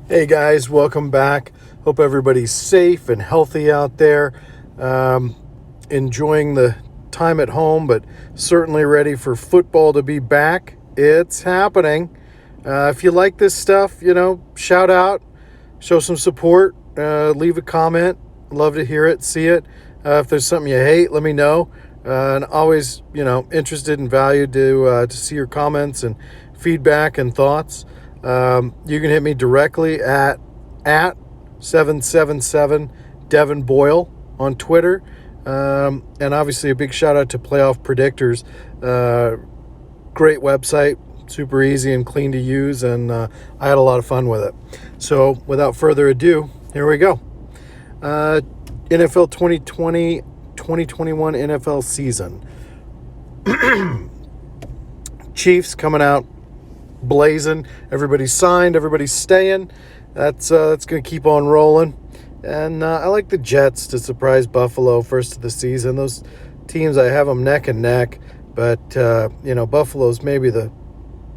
Hey guys, welcome back. Hope everybody's safe and healthy out there. Um, Enjoying the time at home, but certainly ready for football to be back. It's happening. If you like this stuff, shout out, show some support, leave a comment. Love to hear it, see it. If there's something you hate, let me know. And always, interested and valued to see your comments and feedback and thoughts. You can hit me directly at 777 Devin Boyle on Twitter. And obviously a big shout out to Playoff Predictors. Great website, super easy and clean to use, and I had a lot of fun with it. So without further ado, here we go. NFL 2020, 2021 NFL season. Chiefs coming out blazing. Everybody's signed. Everybody's staying. That's going to keep on rolling. And I like the Jets to surprise Buffalo first of the season. Those teams, I have them neck and neck. But, Buffalo's maybe the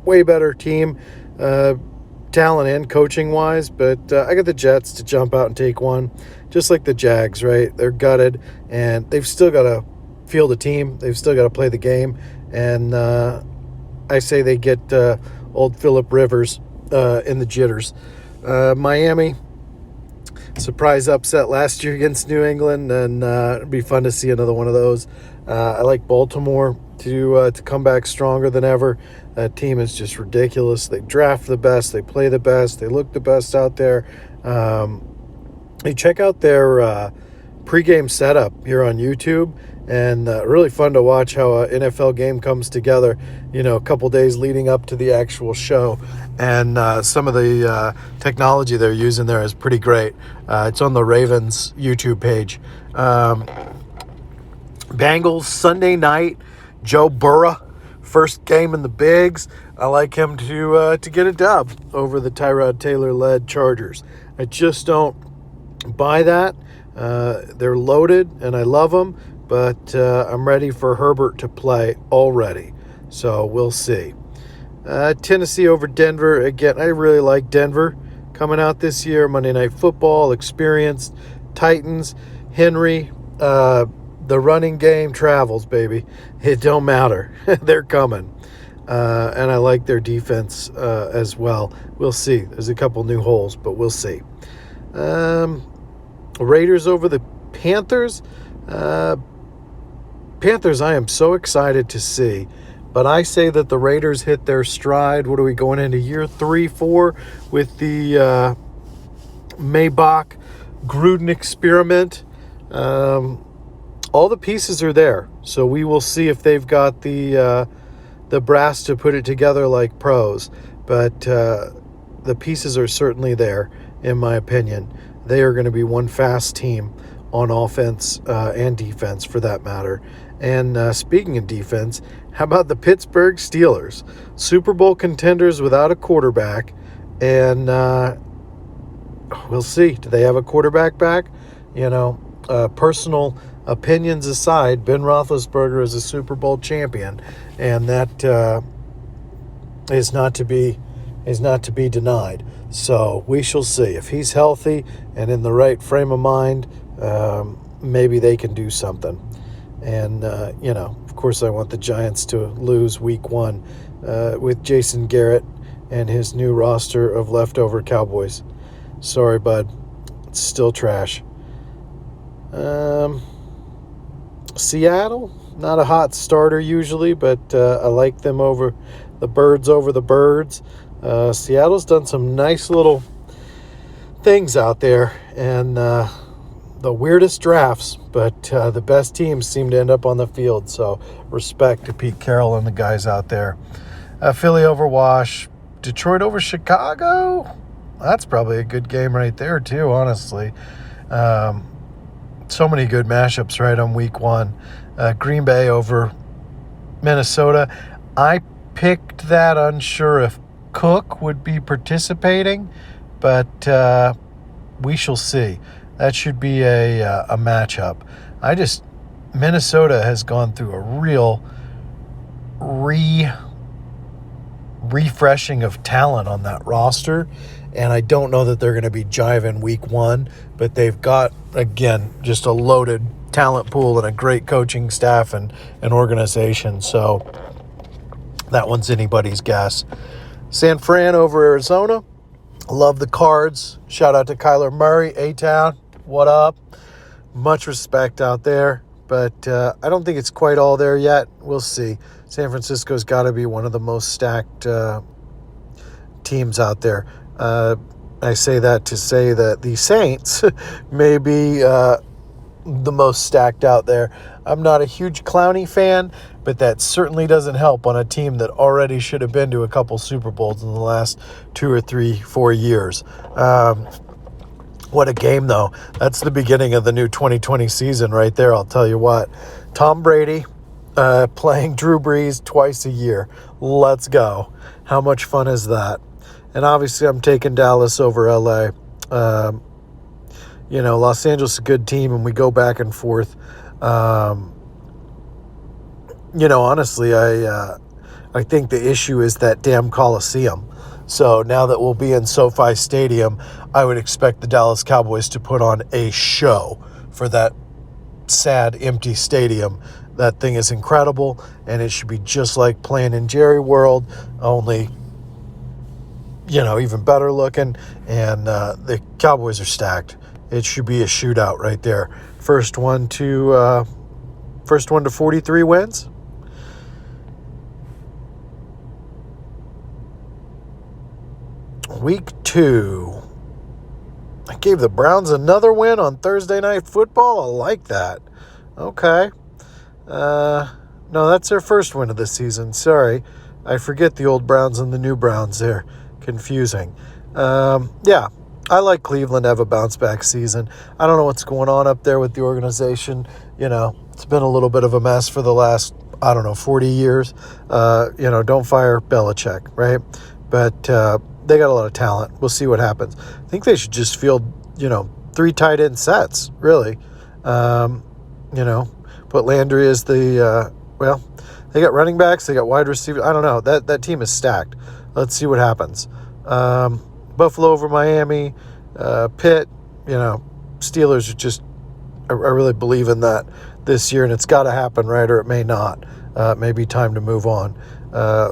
way better team, talent and coaching-wise. But I got the Jets to jump out and take one. Just like the Jags, right? They're gutted. And they've still got to field a team. They've still got to play the game. And I say they get old Phillip Rivers in the jitters. Miami, surprise upset last year against New England, and it'd be fun to see another one of those. I like Baltimore to come back stronger than ever. That team is just ridiculous. They draft the best, they play the best, they look the best out there. Hey, check out their pregame setup here on YouTube. And really fun to watch how an NFL game comes together, a couple days leading up to the actual show. And some of the technology they're using there is pretty great. It's on the Ravens YouTube page. Bengals Sunday night, Joe Burrow, first game in the bigs. I like him to get a dub over the Tyrod Taylor-led Chargers. I just don't buy that. They're loaded, and I love them. But I'm ready for Herbert to play already. So we'll see. Tennessee over Denver. Again, I really like Denver coming out this year. Monday Night Football, experienced. Titans, Henry. The running game travels, baby. It don't matter. They're coming. And I like their defense as well. We'll see. There's a couple new holes, but we'll see. Raiders over the Panthers. Panthers, I am so excited to see. But I say that the Raiders hit their stride. What are we going into year 3, 4 with the Maybach Gruden experiment? All the pieces are there. So we will see if they've got the brass to put it together like pros. But the pieces are certainly there, in my opinion. They are going to be one fast team on offense and defense, for that matter. And speaking of defense, how about the Pittsburgh Steelers? Super Bowl contenders without a quarterback. And we'll see. Do they have a quarterback back? Personal opinions aside, Ben Roethlisberger is a Super Bowl champion. And that is not to be denied. So we shall see. If he's healthy and in the right frame of mind, maybe they can do something. And, of course I want the Giants to lose week 1 with Jason Garrett and his new roster of leftover Cowboys. Sorry, bud. It's still trash. Seattle, not a hot starter usually, but I like them over the Birds. Seattle's done some nice little things out there, and the weirdest drafts, but the best teams seem to end up on the field. So respect to Pete Carroll and the guys out there. Philly over Wash. Detroit over Chicago. That's probably a good game right there too, honestly. So many good matchups right on week 1. Green Bay over Minnesota. I picked that unsure if Cook would be participating, but we shall see. That should be a matchup. Minnesota has gone through a real refreshing of talent on that roster. And I don't know that they're going to be jiving week one, but they've got, again, just a loaded talent pool and a great coaching staff and an organization. So that one's anybody's guess. San Fran over Arizona. Love the Cards. Shout out to Kyler Murray, A-Town. What up? Much respect out there, but I don't think it's quite all there yet. We'll see. San Francisco's got to be one of the most stacked teams out there. I say that to say that the Saints may be the most stacked out there. I'm not a huge Clowney fan, but that certainly doesn't help on a team that already should have been to a couple Super Bowls in the last 2 or 3, 4 years. What a game, though. That's the beginning of the new 2020 season right there, I'll tell you what. Tom Brady playing Drew Brees twice a year. Let's go. How much fun is that? And obviously I'm taking Dallas over LA. Los Angeles is a good team, and we go back and forth. Honestly, I think the issue is that damn Coliseum. So now that we'll be in SoFi Stadium, I would expect the Dallas Cowboys to put on a show for that sad, empty stadium. That thing is incredible, and it should be just like playing in Jerry World, only, even better looking. And the Cowboys are stacked. It should be a shootout right there. First one to 43 wins. Week 2. I gave the Browns another win on Thursday Night Football. I like that. Okay. No, that's their first win of the season. Sorry. I forget the old Browns and the new Browns there. Confusing. Yeah. I like Cleveland to have a bounce-back season. I don't know what's going on up there with the organization. It's been a little bit of a mess for the last, 40 years. Don't fire Belichick, right? But they got a lot of talent. We'll see what happens. I think they should just field, 3 tight end sets, really. Put Landry as the, they got running backs. They got wide receivers. I don't know. That team is stacked. Let's see what happens. Buffalo over Miami, Pitt, Steelers are just, I really believe in that this year, and it's got to happen, right, or it may not. It may be time to move on.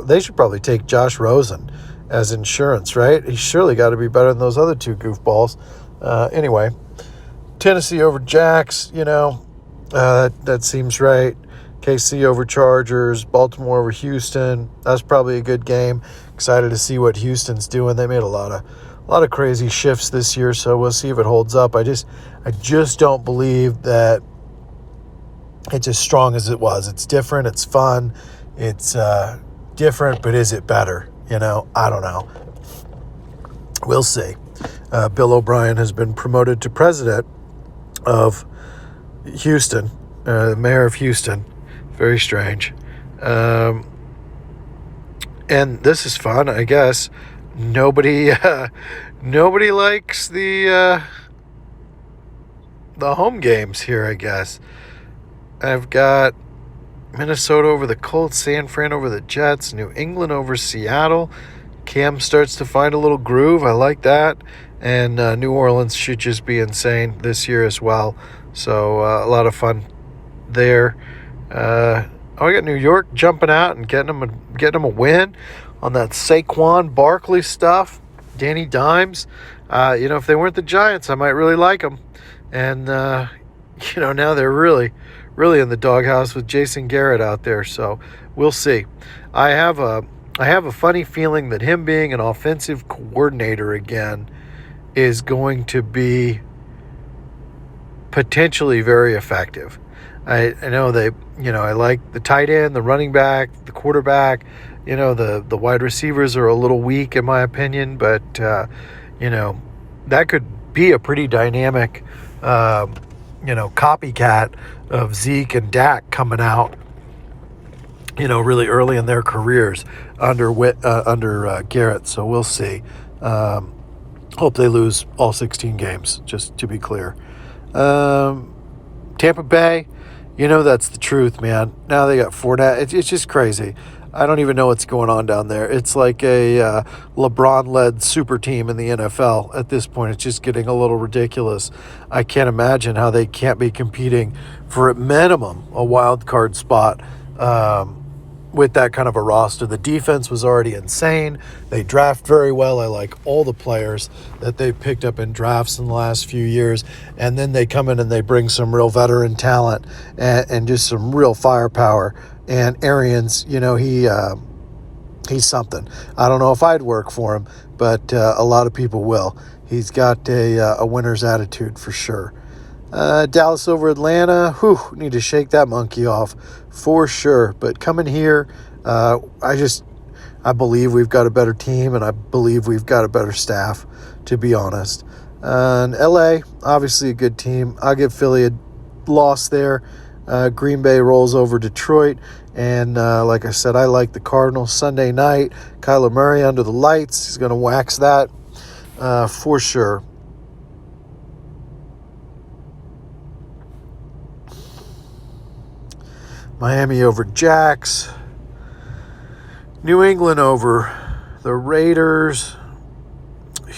They should probably take Josh Rosen as insurance, right? He's surely got to be better than those other 2 goofballs. Anyway, Tennessee over Jacks, that seems right. KC over Chargers, Baltimore over Houston. That's probably a good game. Excited to see what Houston's doing. They made a lot of crazy shifts this year, so we'll see if it holds up. I just don't believe that it's as strong as it was. It's different. It's fun. It's different, but is it better? I don't know. We'll see. Bill O'Brien has been promoted to president of Houston, the mayor of Houston. Very strange. And this is fun, I guess. Nobody likes the home games here, I guess. I've got Minnesota over the Colts, San Fran over the Jets, New England over Seattle. Cam starts to find a little groove. I like that. And New Orleans should just be insane this year as well. So a lot of fun there. I got New York jumping out and getting them a win on that Saquon Barkley stuff. Danny Dimes. If they weren't the Giants, I might really like them. And now they're really in the doghouse with Jason Garrett out there. So we'll see. I have a funny feeling that him being an offensive coordinator again is going to be potentially very effective. I know I like the tight end, the running back, the quarterback. The wide receivers are a little weak in my opinion, but that could be a pretty dynamic, copycat of Zeke and Dak coming out, really early in their careers under Garrett. So we'll see. Hope they lose all 16 games, just to be clear. Tampa Bay, that's the truth, man. Now they got Fournette. It's just crazy. I don't even know what's going on down there. It's like a LeBron-led super team in the NFL at this point. It's just getting a little ridiculous. I can't imagine how they can't be competing for at minimum a wild card spot with that kind of a roster. The defense was already insane. They draft very well. I like all the players that they've picked up in drafts in the last few years. And then they come in and they bring some real veteran talent and just some real firepower. And Arians, he's something. I don't know if I'd work for him, but a lot of people will. He's got a winner's attitude for sure. Dallas over Atlanta, need to shake that monkey off for sure. But coming here, I believe we've got a better team, and I believe we've got a better staff, to be honest. And LA, obviously a good team. I'll give Philly a loss there. Green Bay rolls over Detroit. And like I said, I like the Cardinals Sunday night. Kyler Murray under the lights. He's going to wax that for sure. Miami over Jacks. New England over the Raiders.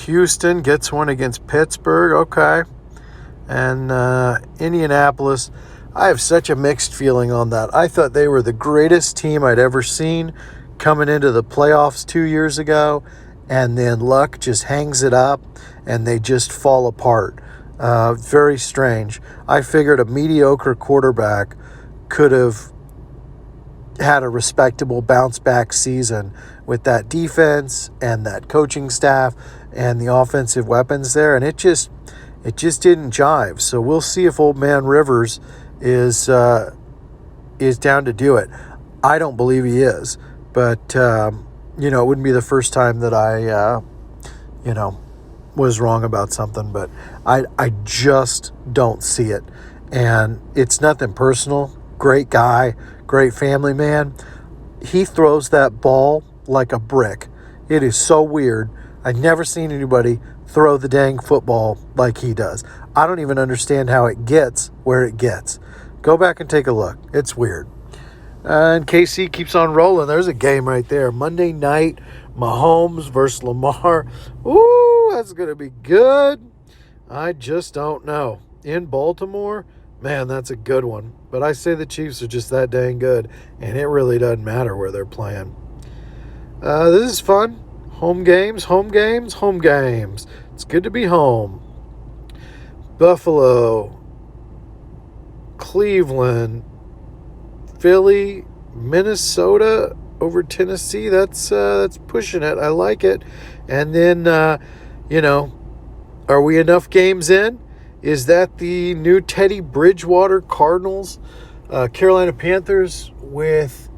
Houston gets one against Pittsburgh. Okay. And Indianapolis. I have such a mixed feeling on that. I thought they were the greatest team I'd ever seen coming into the playoffs 2 years ago. And then luck just hangs it up and they just fall apart. Very strange. I figured a mediocre quarterback could have had a respectable bounce back season with that defense and that coaching staff and the offensive weapons there, and it just didn't jive. So we'll see if old man Rivers is down to do it. I don't believe he is, but it wouldn't be the first time that I was wrong about something, but I just don't see it. And it's nothing personal. Great guy, great family man. He throws that ball like a brick. It is so weird. I've never seen anybody throw the dang football like he does. I don't even understand how it gets where it gets. Go back and take a look. It's weird. And KC keeps on rolling. There's a game right there. Monday night, Mahomes versus Lamar. Ooh, that's going to be good. I just don't know. In Baltimore, man, that's a good one. But I say the Chiefs are just that dang good, and it really doesn't matter where they're playing. This is fun. Home games. It's good to be home. Buffalo, Cleveland, Philly, Minnesota over Tennessee. That's pushing it. I like it. And then, are we enough games in? Is that the new Teddy Bridgewater Cardinals, Carolina Panthers with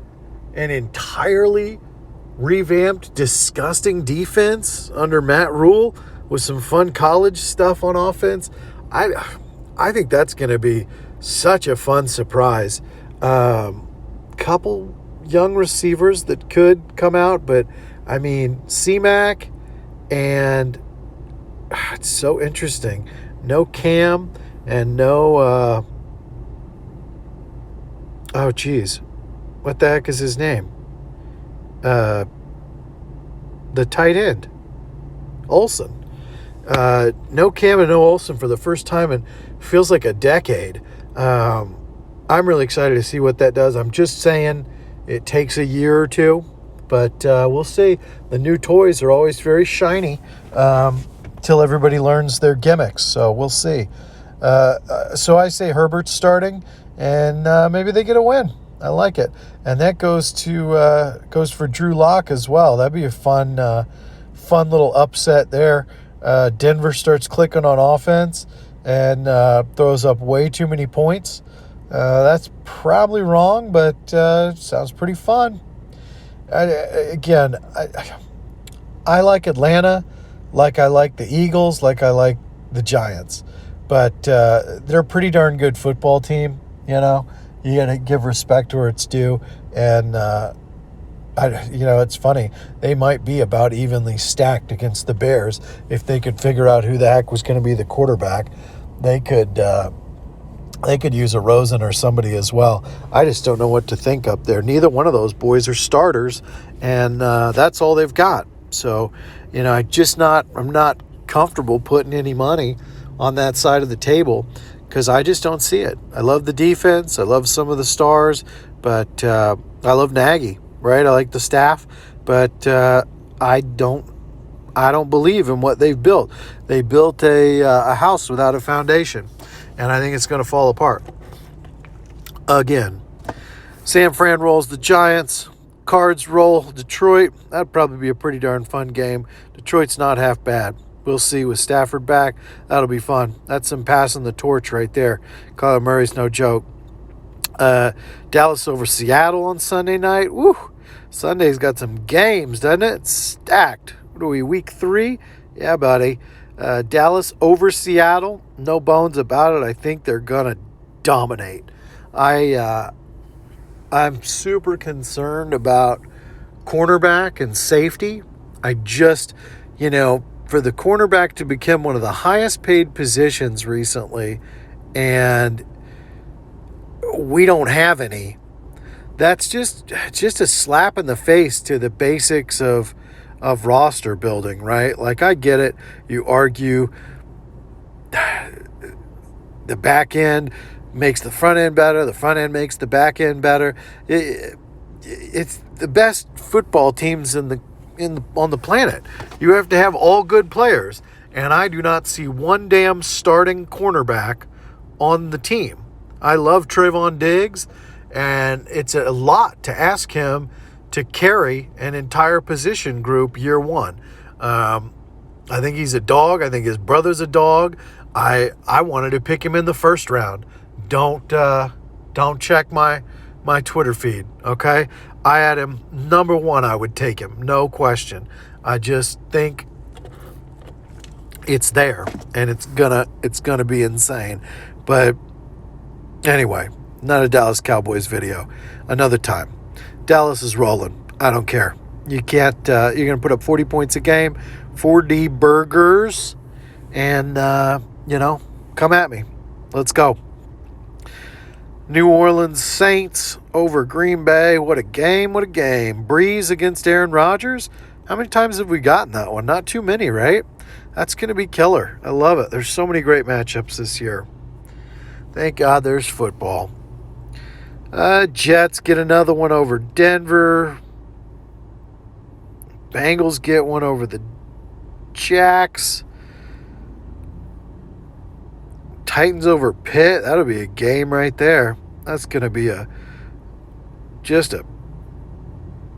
an entirely revamped, disgusting defense under Matt Rule with some fun college stuff on offense? I think that's going to be such a fun surprise. Couple young receivers that could come out, but I mean, C-Mac, and it's so interesting. No Cam and no, what the heck is his name? The tight end, Olsen. No Cam and no Olsen for the first time in feels like a decade. I'm really excited to see what that does. I'm just saying it takes a year or two, but we'll see. The new toys are always very shiny till everybody learns their gimmicks, so we'll see. So I say Herbert's starting, and maybe they get a win. I like it. And that goes for Drew Lock as well. That'd be a fun little upset there. Denver starts clicking on offense and throws up way too many points. That's probably wrong, but sounds pretty fun. I like Atlanta, like I like the Eagles, like I like the Giants. But they're a pretty darn good football team, You got to give respect where it's due. And, it's funny. They might be about evenly stacked against the Bears. If they could figure out who the heck was going to be the quarterback, they could They could use a Rosen or somebody as well. I just don't know what to think up there. Neither one of those boys are starters, and that's all they've got. So, I'm not comfortable putting any money on that side of the table because I just don't see it. I love the defense. I love some of the stars, but I love Nagy, right? I like the staff, but I don't believe in what they've built. They built a house without a foundation, and I think it's going to fall apart again. San Fran rolls the Giants. Cards roll Detroit. That'd probably be a pretty darn fun game. Detroit's not half bad. We'll see with Stafford back. That'll be fun. That's some passing the torch right there. Kyler Murray's no joke. Dallas over Seattle on Sunday night. Woo! Sunday's got some games, doesn't it? It's stacked. What are we, week 3? Yeah, buddy. Dallas over Seattle. No bones about it. I think they're going to dominate. I'm super concerned about cornerback and safety. I just, for the cornerback to become one of the highest paid positions recently, and we don't have any, that's just a slap in the face to the basics of roster building, right? Like, I get it. You argue the back end makes the front end better. The front end makes the back end better. It's the best football teams on the planet. You have to have all good players, and I do not see one damn starting cornerback on the team. I love Trayvon Diggs, and it's a lot to ask him to carry an entire position group year one. I think he's a dog. I think his brother's a dog. I wanted to pick him in the first round. Don't check my Twitter feed, okay? I had him number 1. I would take him, no question. I just think it's there, and it's gonna be insane. But anyway, not a Dallas Cowboys video. Another time. Dallas is rolling. I don't care. You can't. You're gonna put up 40 points a game, 4D burgers, and come at me. Let's go. New Orleans Saints over Green Bay. What a game, what a game. Breeze against Aaron Rodgers. How many times have we gotten that one? Not too many, right? That's going to be killer. I love it. There's so many great matchups this year. Thank God there's football. Jets get another one over Denver. Bengals get one over the Jacks. Titans over Pitt. That'll be a game right there. That's going to be just a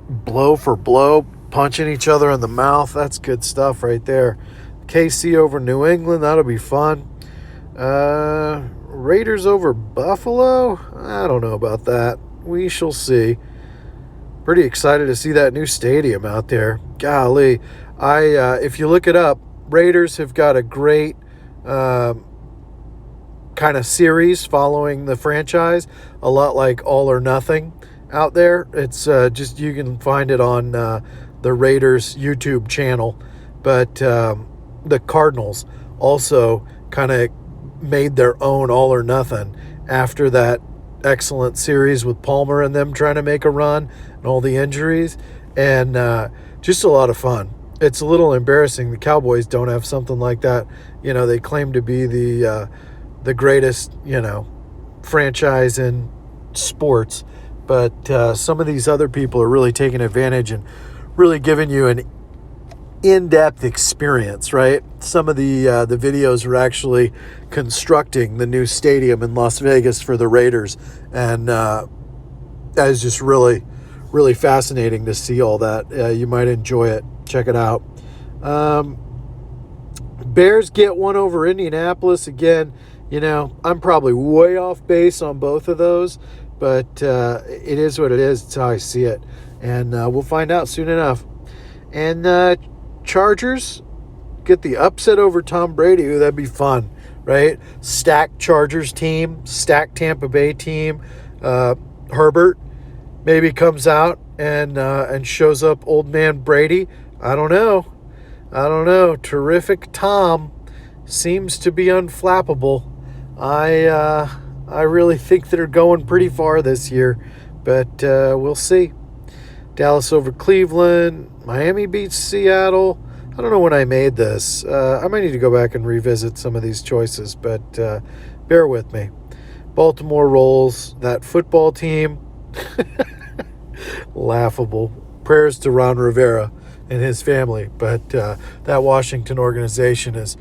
blow for blow, punching each other in the mouth. That's good stuff right there. KC over New England. That'll be fun. Raiders over Buffalo. I don't know about that. We shall see. Pretty excited to see that new stadium out there. Golly. If you look it up, Raiders have got a great kind of series following the franchise, a lot like All or Nothing out there. It's just, you can find it on the Raiders YouTube channel. But the Cardinals also kind of made their own All or Nothing after that excellent series with Palmer and them trying to make a run and all the injuries, and just a lot of fun. It's a little embarrassing the Cowboys don't have something like that. They claim to be the greatest, franchise in sports, but some of these other people are really taking advantage and really giving you an in-depth experience, right? Some of the videos are actually constructing the new stadium in Las Vegas for the Raiders, and that is just really, really fascinating to see all that. You might enjoy it. Check it out. Bears get one over Indianapolis again. I'm probably way off base on both of those, but it is what it is. It's how I see it, and we'll find out soon enough. And Chargers get the upset over Tom Brady. Ooh, that'd be fun, right? Stacked Chargers team, stacked Tampa Bay team. Herbert maybe comes out and shows up old man Brady. I don't know. Terrific Tom seems to be unflappable. I I really think they're going pretty far this year, but we'll see. Dallas over Cleveland. Miami beats Seattle. I don't know when I made this. I might need to go back and revisit some of these choices, but bear with me. Baltimore rolls that football team. Laughable. Prayers to Ron Rivera and his family, but that Washington organization is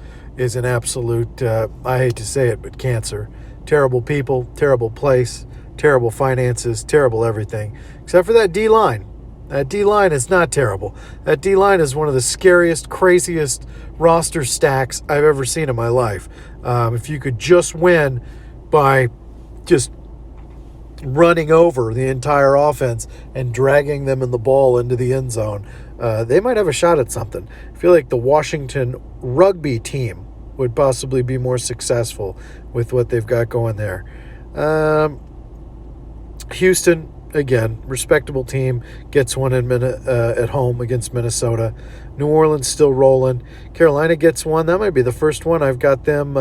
an absolute, I hate to say it, but cancer. Terrible people, terrible place, terrible finances, terrible everything, except for that D-line. That D-line is not terrible. That D-line is one of the scariest, craziest roster stacks I've ever seen in my life. If you could just win by just running over the entire offense and dragging them in the ball into the end zone, they might have a shot at something. I feel like the Washington rugby team would possibly be more successful with what they've got going there. Houston, again, respectable team, gets one at home against Minnesota. New Orleans still rolling. Carolina gets one. That might be the first one I've got them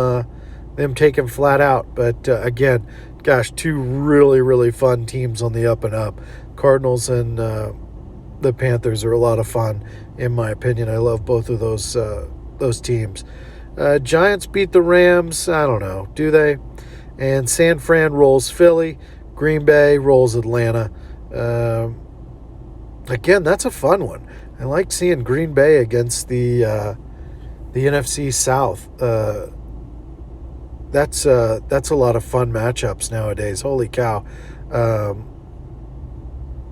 taken flat out. But again, gosh, two really, really fun teams on the up and up. Cardinals and the Panthers are a lot of fun, in my opinion. I love both of those teams. Giants beat the Rams. I don't know. Do they? And San Fran rolls Philly. Green Bay rolls Atlanta. Again, that's a fun one. I like seeing Green Bay against the NFC South. That's a lot of fun matchups nowadays. Holy cow.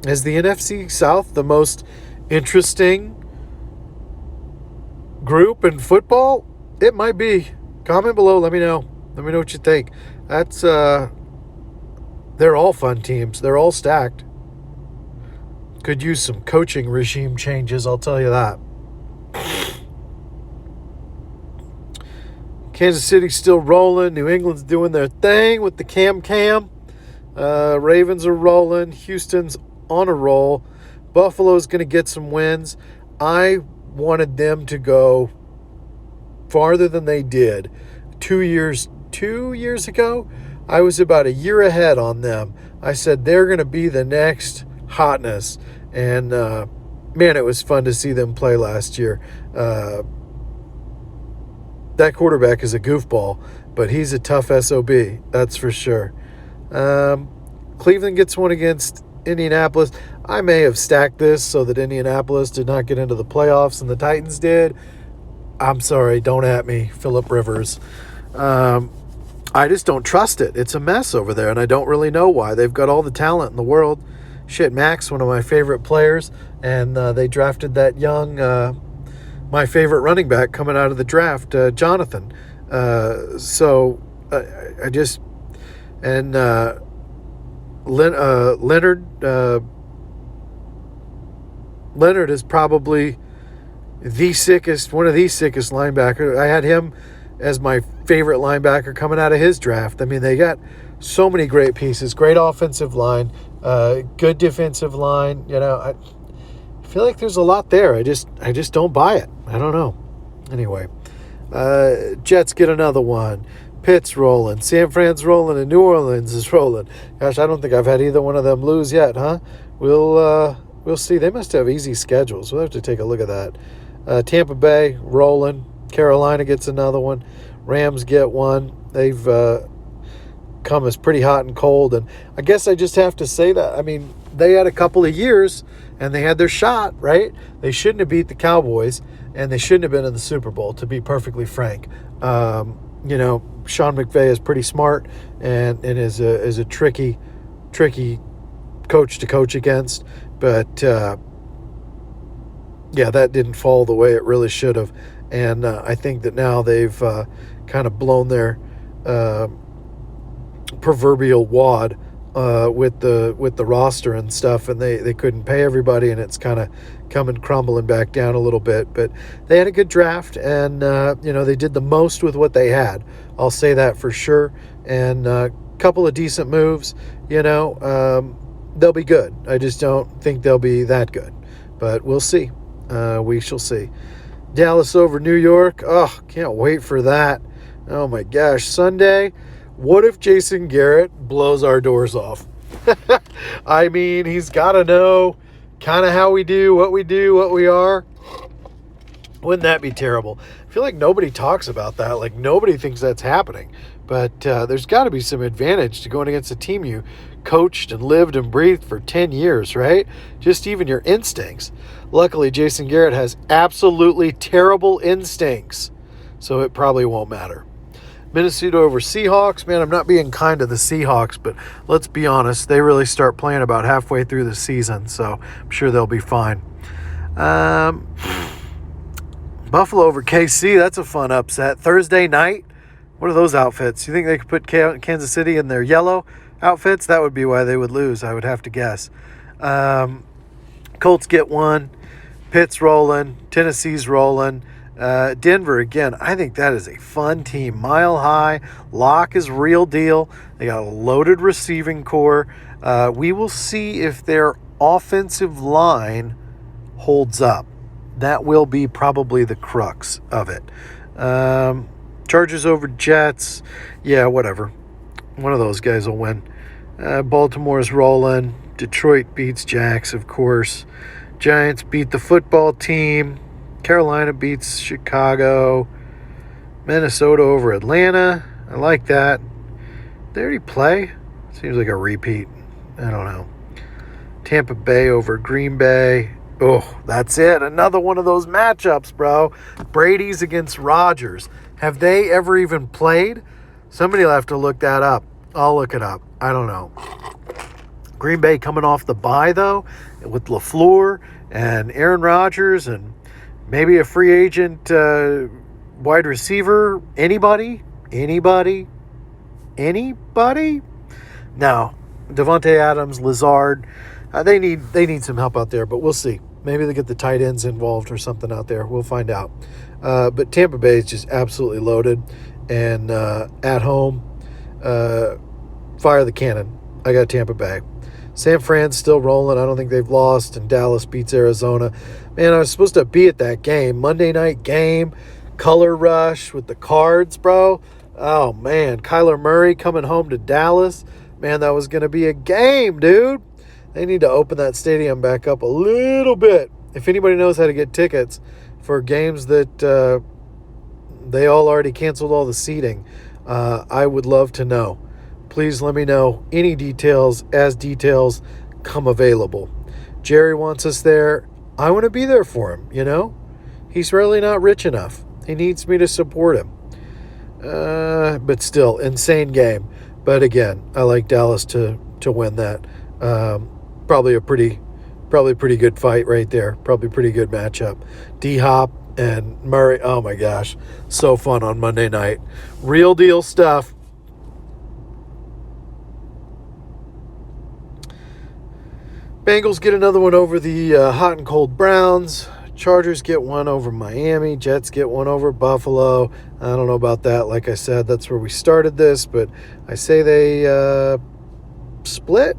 Is the NFC South the most interesting group in football? It might be. Comment below. Let me know. Let me know what you think. That's they're all fun teams. They're all stacked. Could use some coaching regime changes, I'll tell you that. Kansas City's still rolling. New England's doing their thing with the Cam. Ravens are rolling. Houston's on a roll. Buffalo's going to get some wins. I wanted them to go farther than they did. 2 years ago, I was about a year ahead on them. I said they're going to be the next hotness. And, man, it was fun to see them play last year. That quarterback is a goofball, but he's a tough SOB, that's for sure. Cleveland gets one against Indianapolis. I may have stacked this so that Indianapolis did not get into the playoffs and the Titans did. I'm sorry, don't at me, Phillip Rivers. I just don't trust it. It's a mess over there, and I don't really know why. They've got all the talent in the world. Shit, Max, one of my favorite players, and they drafted that young, my favorite running back coming out of the draft, Jonathan. Leonard is probably one of the sickest linebackers. I had him as my favorite linebacker coming out of his draft. I mean, they got so many great pieces, great offensive line, good defensive line. You know, I feel like there's a lot there. I just don't buy it. I don't know. Anyway, Jets get another one. Pitt's rolling. San Fran's rolling, and New Orleans is rolling. Gosh, I don't think I've had either one of them lose yet, huh? We'll see. They must have easy schedules. We'll have to take a look at that. Tampa Bay rolling. Carolina gets another one. Rams get one. They've come as pretty hot and cold. And I guess I just have to say that. I mean, they had a couple of years and they had their shot, right? They shouldn't have beat the Cowboys and they shouldn't have been in the Super Bowl, to be perfectly frank. Sean McVay is pretty smart and is a tricky coach to coach against. But, that didn't fall the way it really should have. And I think that now they've kind of blown their proverbial wad with the roster and stuff, and they couldn't pay everybody, and it's kind of crumbling back down a little bit. But they had a good draft, and they did the most with what they had. I'll say that for sure. And a couple of decent moves. They'll be good. I just don't think they'll be that good, but we'll see. We shall see. Dallas over New York. Oh, can't wait for that. Oh my gosh. Sunday, What if Jason Garrett blows our doors off? I mean, he's got to know kind of how we do, what we are. Wouldn't that be terrible? I feel like nobody talks about that. Like, nobody thinks that's happening. But there's got to be some advantage to going against a team you coached and lived and breathed for 10 years, right? Just even your instincts. Luckily, Jason Garrett has absolutely terrible instincts, so it probably won't matter. Minnesota over Seahawks. Man, I'm not being kind to the Seahawks, but let's be honest, they really start playing about halfway through the season, so I'm sure they'll be fine. Buffalo over KC, that's a fun upset. Thursday night, what are those outfits? You think they could put Kansas City in their yellow outfits? That would be why they would lose, I would have to guess. Colts get one. Pitt's rolling. Tennessee's rolling. Denver, again, I think that is a fun team. Mile high. Locke is real deal. They got a loaded receiving core. We will see if their offensive line holds up. That will be probably the crux of it. Chargers over Jets. Yeah, whatever. One of those guys will win. Baltimore's rolling. Detroit beats Jags, of course. Giants beat the football team. Carolina beats Chicago. Minnesota over Atlanta. I like that. They already play? Seems like a repeat. I don't know. Tampa Bay over Green Bay. Oh, that's it. Another one of those matchups, bro. Brady's against Rodgers. Have they ever even played? Somebody will have to look that up. I'll look it up. I don't know. Green Bay coming off the bye, though, with LaFleur and Aaron Rodgers and maybe a free agent wide receiver. Anybody? No. Devontae Adams, Lazard. They need some help out there, but we'll see. Maybe they get the tight ends involved or something out there. We'll find out. But Tampa Bay is just absolutely loaded. And at home, fire the cannon. I got Tampa Bay. San Fran's still rolling. I don't think they've lost. And Dallas beats Arizona. Man, I was supposed to be at that game. Monday night game. Color rush with the Cards, bro. Oh, man. Kyler Murray coming home to Dallas. Man, that was going to be a game, dude. They need to open that stadium back up a little bit. If anybody knows how to get tickets for games that they all already canceled all the seating, I would love to know. Please let me know any details as details come available. Jerry wants us there. I want to be there for him, you know? He's really not rich enough. He needs me to support him. But still, insane game. But again, I like Dallas to win that. Probably a pretty good fight right there. Probably pretty good matchup. D-Hop and Murray. Oh my gosh. So fun on Monday night. Real deal stuff. Bengals get another one over the hot and cold Browns. Chargers get one over Miami. Jets get one over Buffalo. I don't know about that. Like I said, that's where we started this, but I say they split.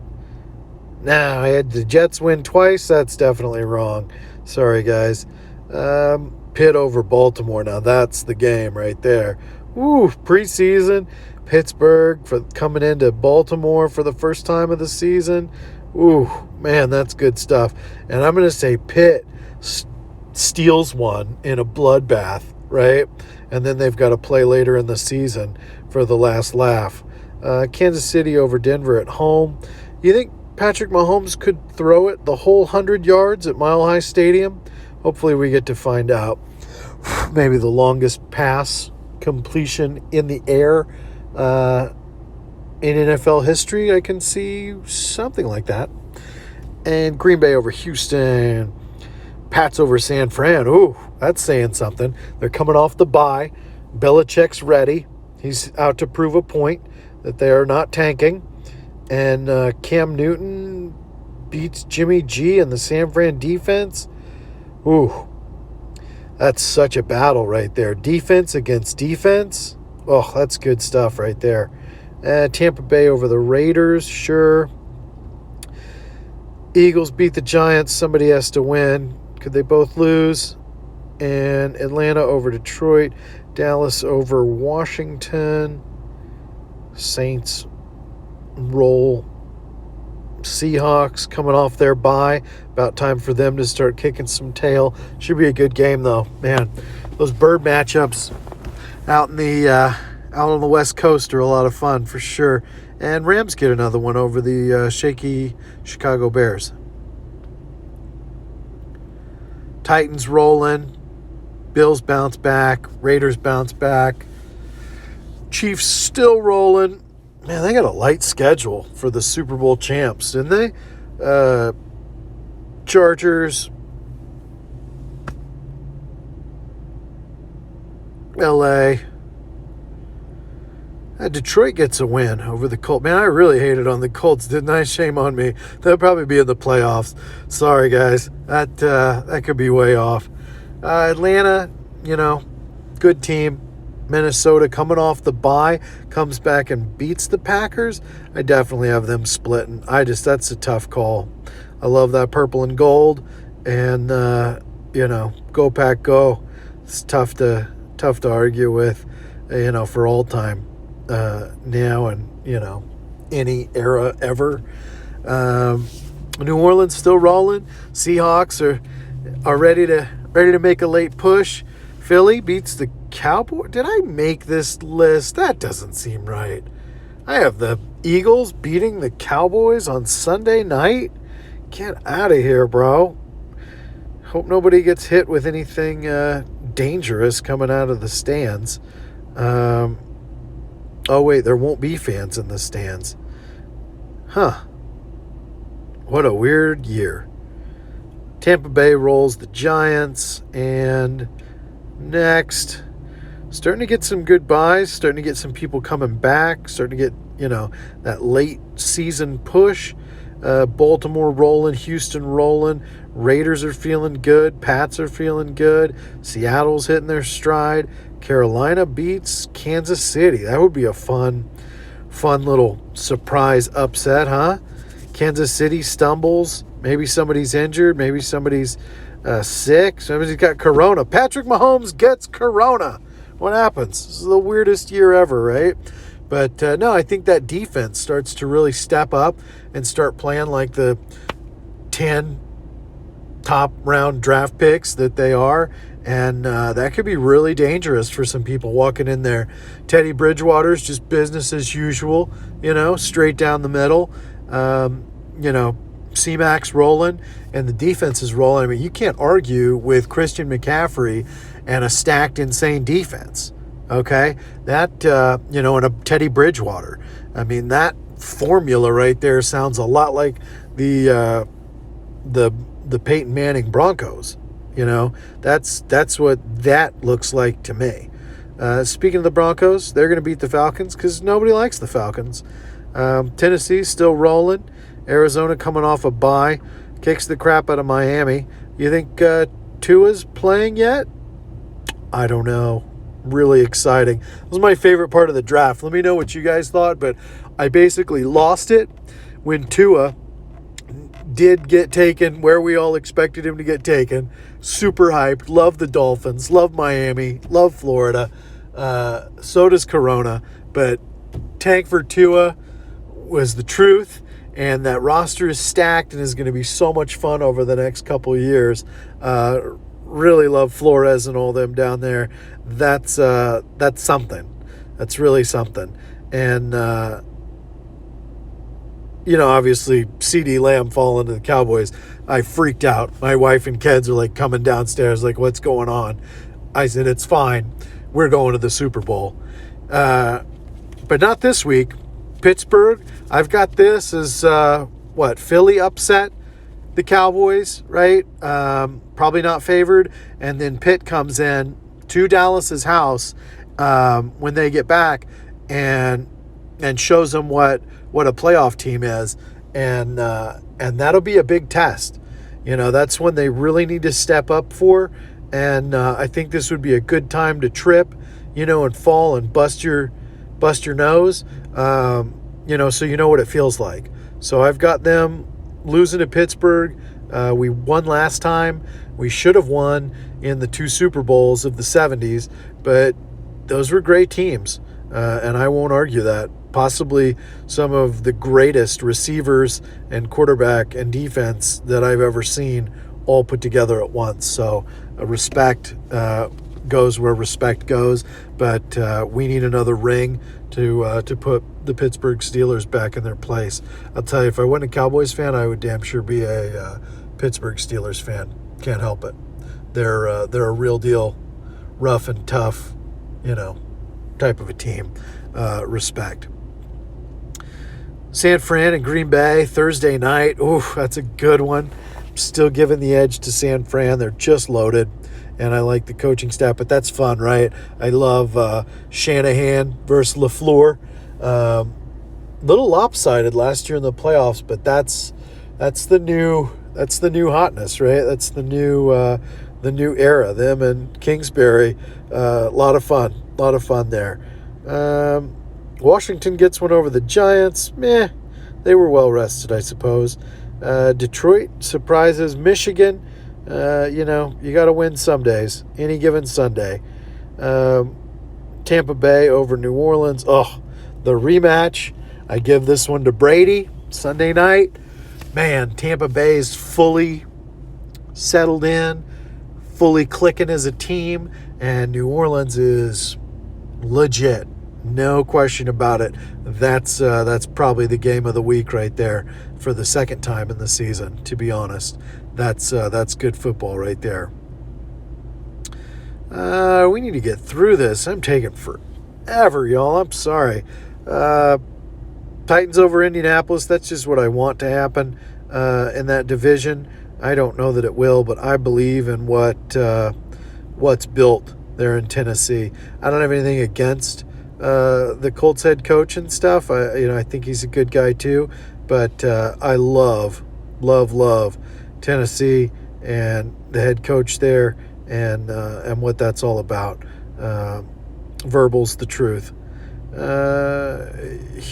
Nah, I had the Jets win twice. That's definitely wrong. Sorry, guys. Pitt over Baltimore. Now that's the game right there. Woo, preseason. Pittsburgh for coming into Baltimore for the first time of the season. Ooh, man, that's good stuff. And I'm going to say Pitt steals one in a bloodbath, right? And then they've got to play later in the season for the last laugh. Kansas City over Denver at home. You think Patrick Mahomes could throw it the whole 100 yards at Mile High Stadium? Hopefully we get to find out. Maybe the longest pass completion in the air in NFL history. I can see something like that. And Green Bay over Houston. Pats over San Fran. Ooh, that's saying something. They're coming off the bye. Belichick's ready. He's out to prove a point that they are not tanking. And Cam Newton beats Jimmy G and the San Fran defense. Ooh, that's such a battle right there. Defense against defense. Oh, that's good stuff right there. Tampa Bay over the Raiders, sure. Eagles beat the Giants. Somebody has to win. Could they both lose? And Atlanta over Detroit. Dallas over Washington. Saints roll Seahawks coming off their bye. About time for them to start kicking some tail. Should be a good game though, man. Those bird matchups out on the West Coast are a lot of fun for sure. And Rams get another one over the shaky Chicago Bears. Titans rolling. Bills bounce back. Raiders bounce back. Chiefs still rolling. Man, they got a light schedule for the Super Bowl champs, didn't they? Chargers, LA. Detroit gets a win over the Colts. Man, I really hated on the Colts, didn't I? Shame on me. They'll probably be in the playoffs. Sorry, guys. That could be way off. Atlanta, good team. Minnesota coming off the bye, comes back and beats the Packers. I definitely have them splitting. That's a tough call. I love that purple and gold, and go Pack, go. It's tough to argue with, for all time now and any era ever. New Orleans still rolling. Seahawks are ready to make a late push. Philly beats the Cowboys. Did I make this list? That doesn't seem right. I have the Eagles beating the Cowboys on Sunday night. Get out of here, bro. Hope nobody gets hit with anything dangerous coming out of the stands. Oh, wait, there won't be fans in the stands. Huh. What a weird year. Tampa Bay rolls the Giants, and next, starting to get some good buys, starting to get some people coming back, starting to get, that late season push. Baltimore rolling, Houston rolling, Raiders are feeling good, Pats are feeling good, Seattle's hitting their stride, Carolina beats Kansas City. That would be a fun little surprise upset, huh? Kansas City stumbles, maybe somebody's injured, maybe somebody's sick, somebody's got corona. Patrick Mahomes gets corona. What happens? This is the weirdest year ever, right? But no, I think that defense starts to really step up and start playing like the 10 top round draft picks that they are. And that could be really dangerous for some people walking in there. Teddy Bridgewater's just business as usual, straight down the middle. C-Mac's rolling and the defense is rolling. I mean, you can't argue with Christian McCaffrey and a stacked, insane defense. Okay, that and a Teddy Bridgewater. I mean, that formula right there sounds a lot like the Peyton Manning Broncos. That's what that looks like to me. Speaking of the Broncos, they're going to beat the Falcons because nobody likes the Falcons. Tennessee's still rolling. Arizona coming off a bye, kicks the crap out of Miami. You think Tua's playing yet? I don't know. Really exciting. This was my favorite part of the draft. Let me know what you guys thought, but I basically lost it when Tua did get taken where we all expected him to get taken. Super hyped. Love the Dolphins. Love Miami. Love Florida. So does Corona. But tank for Tua was the truth. And that roster is stacked and is going to be so much fun over the next couple of years. Really love Flores and all them down there. That's something. That's really something. And, obviously CeeDee Lamb falling to the Cowboys. I freaked out. My wife and kids are like coming downstairs like, what's going on? I said, it's fine. We're going to the Super Bowl. But not this week. Pittsburgh, I've got this as, Philly upset the Cowboys, right? Probably not favored. And then Pitt comes in to Dallas's house when they get back and shows them what a playoff team is. And that'll be a big test. That's when they really need to step up for. And I think this would be a good time to trip, and fall and bust your nose, so you know what it feels like. So I've got them losing to Pittsburgh. We won last time. We should have won in the 2 Super Bowls of the 70s, but those were great teams, and I won't argue that. possibly some of the greatest receivers and quarterback and defense that I've ever seen all put together at once. So respect goes where respect goes, but we need another ring to put the Pittsburgh Steelers back in their place. I'll tell you, if I wasn't a Cowboys fan, I would damn sure be a Pittsburgh Steelers fan. Can't help it. They're a real deal, rough and tough, type of a team. Respect. San Fran and Green Bay Thursday night. Ooh, that's a good one. I'm still giving the edge to San Fran. They're just loaded, and I like the coaching staff, but that's fun, right? I love Shanahan versus LaFleur. Little lopsided last year in the playoffs, but that's the new hotness, right? That's the new era. Them and Kingsbury, a lot of fun there. Washington gets one over the Giants. Meh, they were well rested, I suppose. Detroit surprises Michigan. You got to win some days, any given Sunday. Tampa Bay over New Orleans. Oh, the rematch. I give this one to Brady Sunday night. Man, Tampa Bay is fully settled in, fully clicking as a team, and New Orleans is legit. No question about it. That's probably the game of the week right there for the second time in the season, to be honest. That's good football right there. We need to get through this. I'm taking forever, y'all. I'm sorry. Titans over Indianapolis. That's just what I want to happen in that division. I don't know that it will, but I believe in what's built there in Tennessee. I don't have anything against the Colts head coach and stuff. I think he's a good guy too, but I love Tennessee and the head coach there and what that's all about. Verbal's the truth.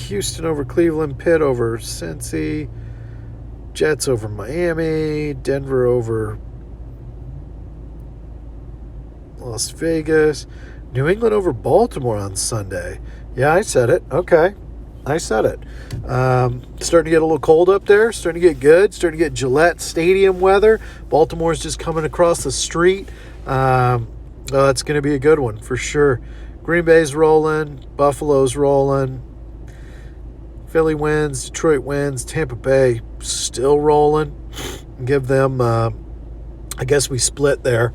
Houston over Cleveland, Pitt over Cincy, Jets over Miami, Denver over Las Vegas, New England over Baltimore on Sunday. Yeah, I said it. Okay. I said it. Starting to get a little cold up there. Starting to get good. Starting to get Gillette Stadium weather. Baltimore's just coming across the street. It's going to be a good one for sure. Green Bay's rolling. Buffalo's rolling. Philly wins. Detroit wins. Tampa Bay still rolling. Give them, I guess we split there.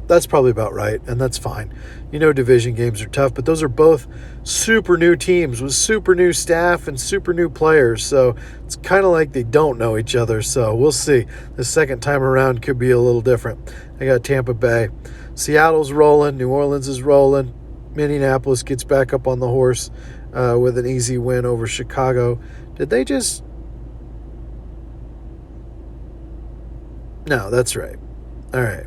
That's probably about right, and that's fine. Division games are tough, but those are both super new teams with super new staff and super new players, so it's kind of like they don't know each other, so we'll see. The second time around could be a little different. I got Tampa Bay. Seattle's rolling. New Orleans is rolling. Minneapolis gets back up on the horse with an easy win over Chicago. Did they just... No, that's right. All right.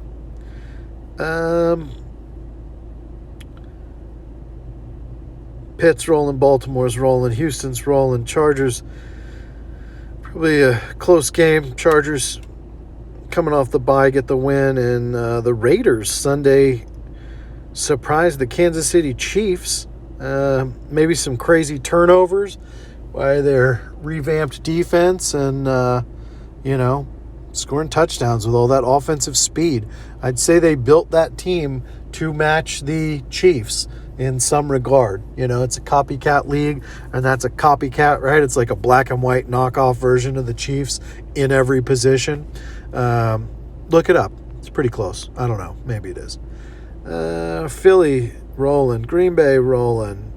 Pitt's rolling, Baltimore's rolling, Houston's rolling, Chargers, probably a close game. Chargers coming off the bye get the win, and the Raiders Sunday surprised the Kansas City Chiefs. Maybe some crazy turnovers by their revamped defense and, scoring touchdowns with all that offensive speed. I'd say they built that team to match the Chiefs in some regard. It's a copycat league, and that's a copycat, right? It's like a black and white knockoff version of the Chiefs in every position. Look it up. It's pretty close. I don't know. Maybe it is. Philly rolling. Green Bay rolling.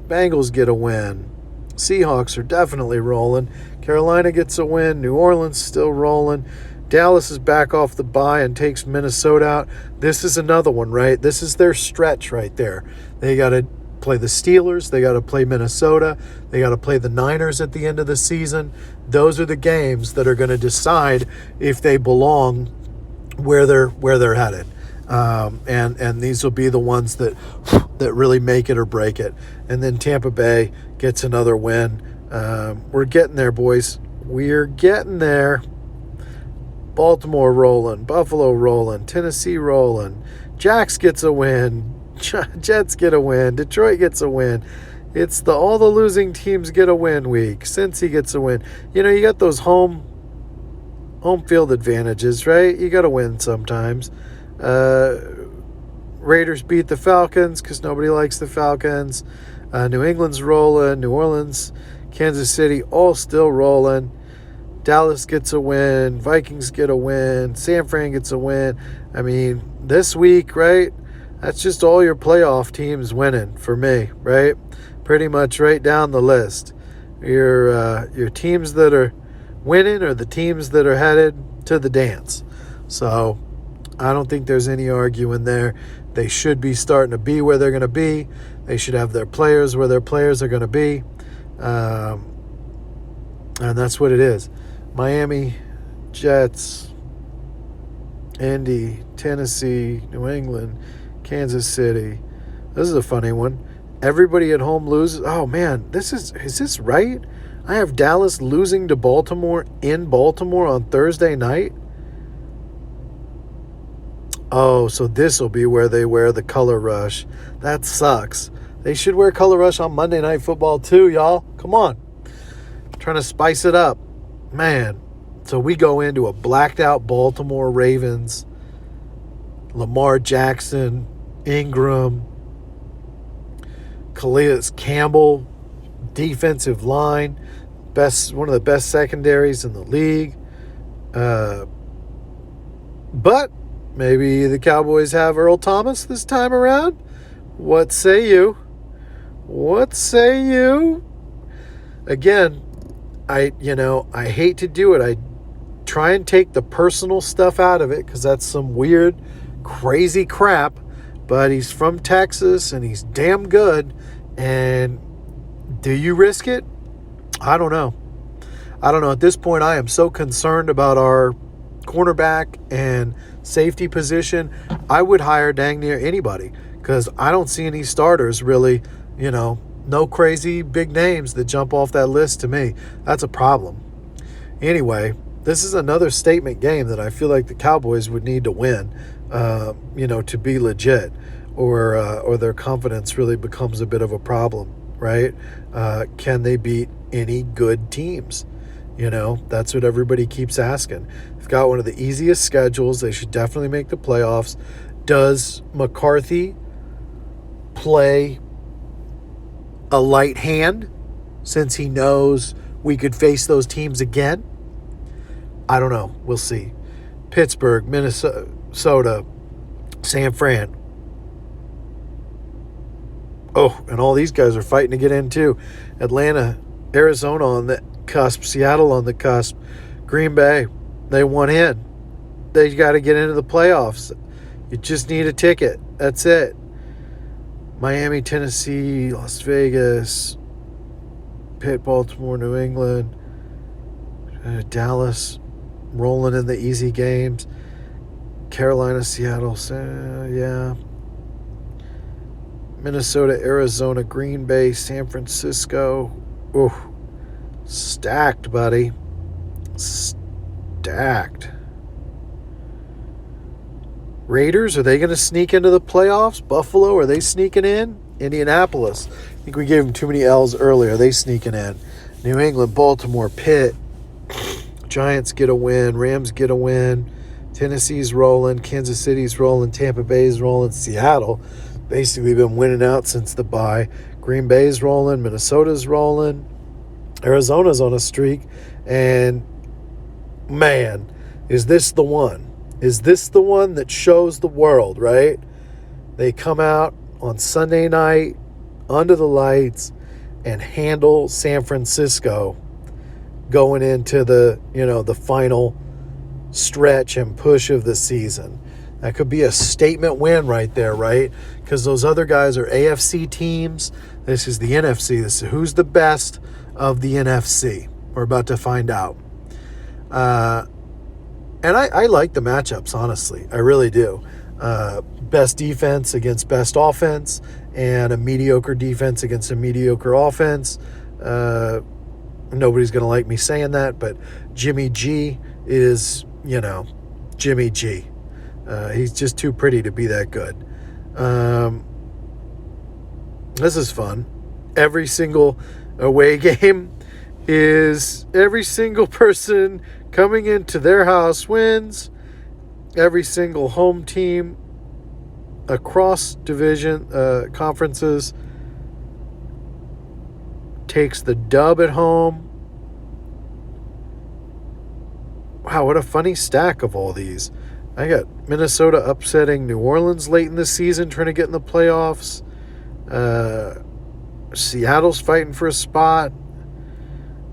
Bengals get a win. Seahawks are definitely rolling. Carolina gets a win. New Orleans still rolling. Dallas is back off the bye and takes Minnesota out. This is another one, right? This is their stretch right there. They got to play the Steelers. They got to play Minnesota. They got to play the Niners at the end of the season. Those are the games that are going to decide if they belong where they're headed. And these will be the ones that really make it or break it. And then Tampa Bay gets another win. We're getting there, boys. We're getting there. Baltimore rolling, Buffalo rolling, Tennessee rolling. Jax gets a win. Jets get a win. Detroit gets a win. It's the all the losing teams get a win week. Cincy gets a win. You got those home field advantages, right? You got to win sometimes. Raiders beat the Falcons because nobody likes the Falcons. New England's rolling. New Orleans, Kansas City, all still rolling. Dallas gets a win. Vikings get a win. San Fran gets a win. I mean, this week, right? That's just all your playoff teams winning for me, right? Pretty much right down the list. Your teams that are winning are the teams that are headed to the dance. So I don't think there's any arguing there. They should be starting to be where they're going to be. They should have their players where their players are going to be. And that's what it is. Miami, Jets, Indy, Tennessee, New England, Kansas City. This is a funny one. Everybody at home loses. Oh, man, is this right? I have Dallas losing to Baltimore in Baltimore on Thursday night. Oh, so this will be where they wear the color rush. That sucks. They should wear color rush on Monday Night Football too, y'all. Come on. Trying to spice it up. Man. So we go into a blacked out Baltimore Ravens, Lamar Jackson, Ingram, Calais Campbell, defensive line, one of the best secondaries in the league. But maybe the Cowboys have Earl Thomas this time around. What say you? What say you? Again, I hate to do it. I try and take the personal stuff out of it because that's some weird, crazy crap. But he's from Texas and he's damn good. And do you risk it? I don't know. At this point, I am so concerned about our cornerback and safety position. I would hire dang near anybody because I don't see any starters really, no crazy big names that jump off that list to me. That's a problem. Anyway, this is another statement game that I feel like the Cowboys would need to win, to be legit, or their confidence really becomes a bit of a problem, right? Can they beat any good teams? That's what everybody keeps asking. They've got one of the easiest schedules. They should definitely make the playoffs. Does McCarthy play a light hand since he knows we could face those teams again? I don't know. We'll see. Pittsburgh, Minnesota, San Fran. Oh, and all these guys are fighting to get in too. Atlanta, Arizona on the cusp, Seattle on the cusp, Green Bay, they want in. They got to get into the playoffs. You just need a ticket. That's it. Miami, Tennessee, Las Vegas, Pitt, Baltimore, New England, Dallas, rolling in the easy games. Carolina, Seattle, yeah. Minnesota, Arizona, Green Bay, San Francisco. Ooh, stacked, buddy. Stacked. Raiders, are they going to sneak into the playoffs? Buffalo, are they sneaking in? Indianapolis, I think we gave them too many L's earlier. Are they sneaking in? New England, Baltimore, Pitt. Giants get a win. Rams get a win. Tennessee's rolling. Kansas City's rolling. Tampa Bay's rolling. Seattle basically been winning out since the bye. Green Bay's rolling. Minnesota's rolling. Arizona's on a streak. And, man, is this the one? Is this the one that shows the world, right? They come out on Sunday night under the lights and handle San Francisco going into the final stretch and push of the season. That could be a statement win right there, right? Because those other guys are AFC teams. This is the NFC. This is who's the best of the NFC. We're about to find out. And I like the matchups, honestly. I really do. Best defense against best offense and a mediocre defense against a mediocre offense. Nobody's going to like me saying that, but Jimmy G is, Jimmy G. He's just too pretty to be that good. This is fun. every single away game is every single person coming into their house wins. Every single home team across division conferences takes the dub at home. Wow, what a funny stack of all these. I got Minnesota upsetting New Orleans late in the season, trying to get in the playoffs. Seattle's fighting for a spot.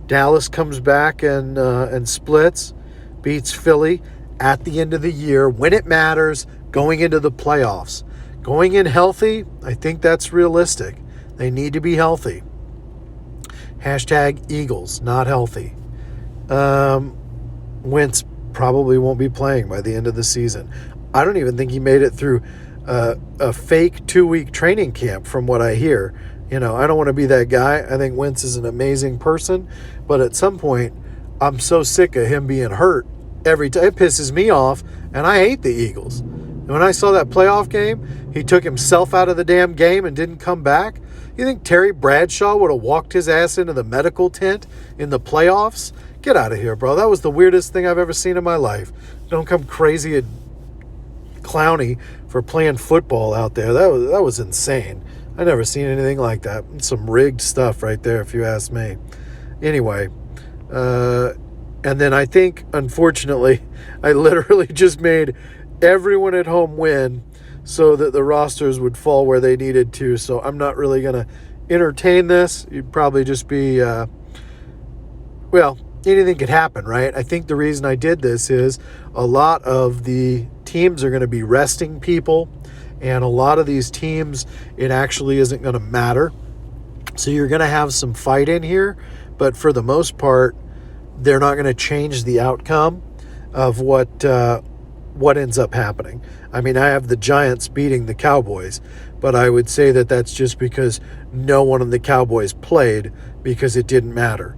Dallas comes back and splits, beats Philly at the end of the year when it matters, going into the playoffs. Going in healthy, I think that's realistic. They need to be healthy. Hashtag Eagles, not healthy. Wentz probably won't be playing by the end of the season. I don't even think he made it through a fake 2-week training camp from what I hear. I don't want to be that guy. I think Wentz is an amazing person, but at some point, I'm so sick of him being hurt every time. It pisses me off, and I hate the Eagles. And when I saw that playoff game, he took himself out of the damn game and didn't come back. You think Terry Bradshaw would have walked his ass into the medical tent in the playoffs? Get out of here, bro. That was the weirdest thing I've ever seen in my life. Don't come crazy and clowny for playing football out there. That was insane. I never seen anything like that. It's some rigged stuff right there, if you ask me. Anyway, and then I think, unfortunately, I literally just made everyone at home win so that the rosters would fall where they needed to. So I'm not really going to entertain this. You'd probably just be, anything could happen, right? I think the reason I did this is a lot of the teams are going to be resting people, and a lot of these teams, it actually isn't going to matter. So you're going to have some fight in here, but for the most part, they're not going to change the outcome of what ends up happening. I mean, I have the Giants beating the Cowboys, but I would say that that's just because no one of the Cowboys played because it didn't matter,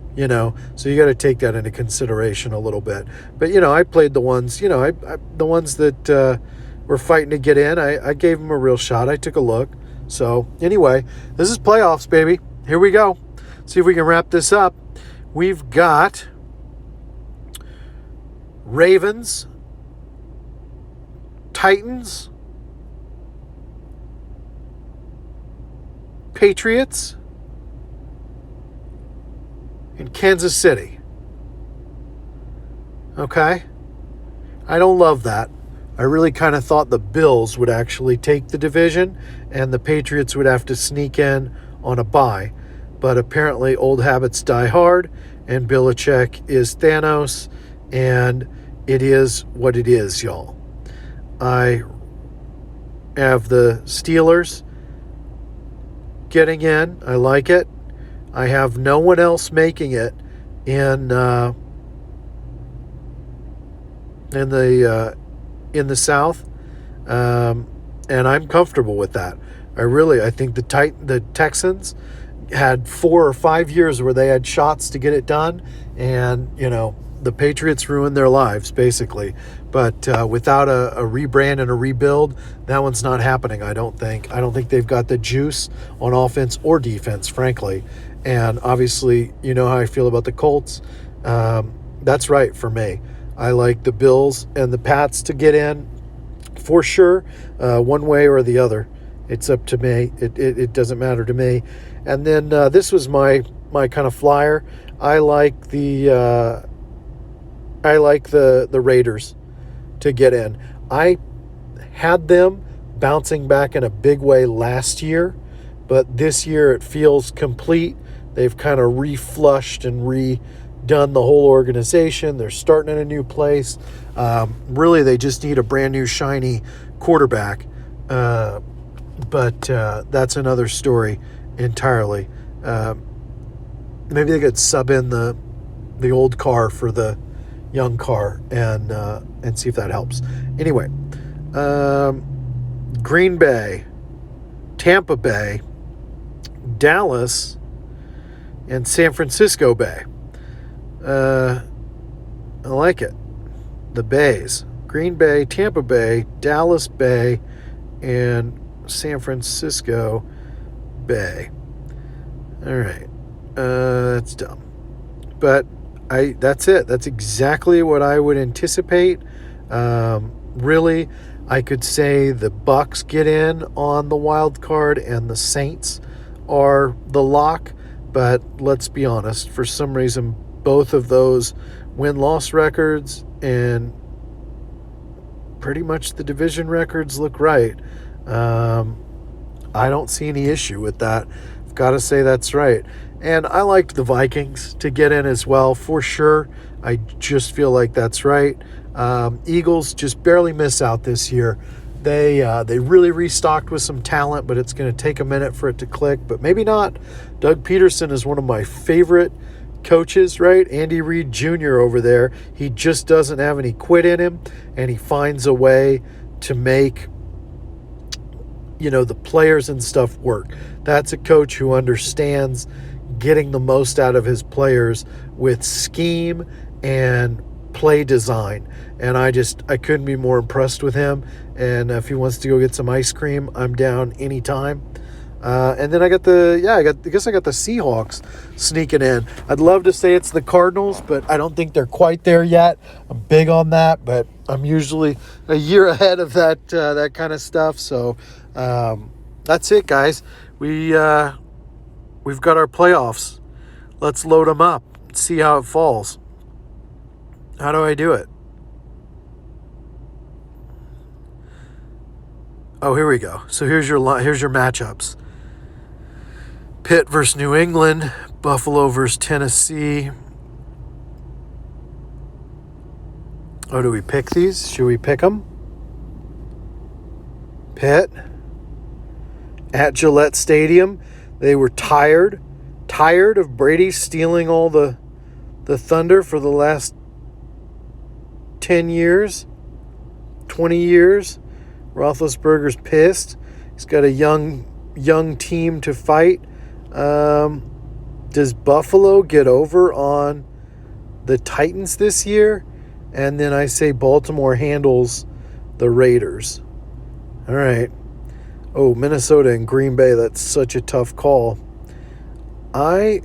So you got to take that into consideration a little bit. But, I played the ones, the ones that were fighting to get in. I gave them a real shot. I took a look. So anyway, this is playoffs, baby. Here we go. See if we can wrap this up. We've got Ravens, Titans, Patriots, and Kansas City. Okay? I don't love that. I really kind of thought the Bills would actually take the division and the Patriots would have to sneak in on a bye. But apparently old habits die hard, and Belichick is Thanos, and it is what it is, y'all. I have the Steelers getting in. I like it. I have no one else making it in the South, and I'm comfortable with that. I think the Texans had 4 or 5 years where they had shots to get it done, and the Patriots ruined their lives basically. But without a rebrand and a rebuild, that one's not happening. I don't think they've got the juice on offense or defense, frankly. And obviously, you know how I feel about the Colts. That's right for me. I like the Bills and the Pats to get in for sure, one way or the other. It's up to me. It doesn't matter to me. And then this was my kind of flyer. I like the Raiders to get in. I had them bouncing back in a big way last year, but this year it feels complete. They've kind of reflushed and redone the whole organization. They're starting in a new place. Really, they just need a brand new shiny quarterback. But that's another story entirely. Maybe they could sub in the old car for the young car and see if that helps. Anyway, Green Bay, Tampa Bay, Dallas, and San Francisco Bay. I like it. The Bays. Green Bay, Tampa Bay, Dallas Bay, and San Francisco Bay. All right. That's dumb. But that's it. That's exactly what I would anticipate. Really, I could say the Bucks get in on the wild card and the Saints are the lock. But let's be honest, for some reason, both of those win-loss records and pretty much the division records look right. I don't see any issue with that. I've got to say that's right. And I liked the Vikings to get in as well, for sure. I just feel like that's right. Eagles just barely miss out this year. They really restocked with some talent, but it's going to take a minute for it to click, but maybe not. Doug Peterson is one of my favorite coaches, right? Andy Reid Jr. over there. He just doesn't have any quit in him, and he finds a way to make the players and stuff work. That's a coach who understands getting the most out of his players with scheme and play design. And I couldn't be more impressed with him. And if he wants to go get some ice cream, I'm down anytime. And then I got the Seahawks sneaking in. I'd love to say it's the Cardinals, but I don't think they're quite there yet. I'm big on that, but I'm usually a year ahead of that kind of stuff. So that's it, guys. We've got our playoffs. Let's load them up. See how it falls. How do I do it? Oh, here we go. So here's your matchups. Pitt versus New England, Buffalo versus Tennessee. Oh, do we pick these? Should we pick them? Pitt at Gillette Stadium. They were tired of Brady stealing all the thunder for the last 10 years, 20 years. Roethlisberger's pissed. He's got a young team to fight. Does Buffalo get over on the Titans this year? And then I say Baltimore handles the Raiders. All right. Oh, Minnesota and Green Bay, that's such a tough call. I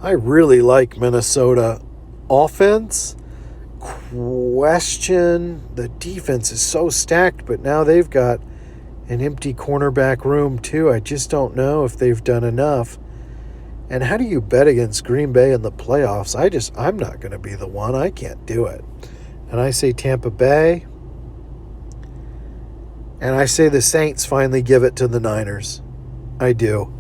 really like Minnesota offense. The defense is so stacked, but now they've got an empty cornerback room too. I just don't know if they've done enough. And how do you bet against Green Bay in the playoffs? I'm not going to be the one. I can't do it. And I say Tampa Bay. And I say the Saints finally give it to the Niners. I do.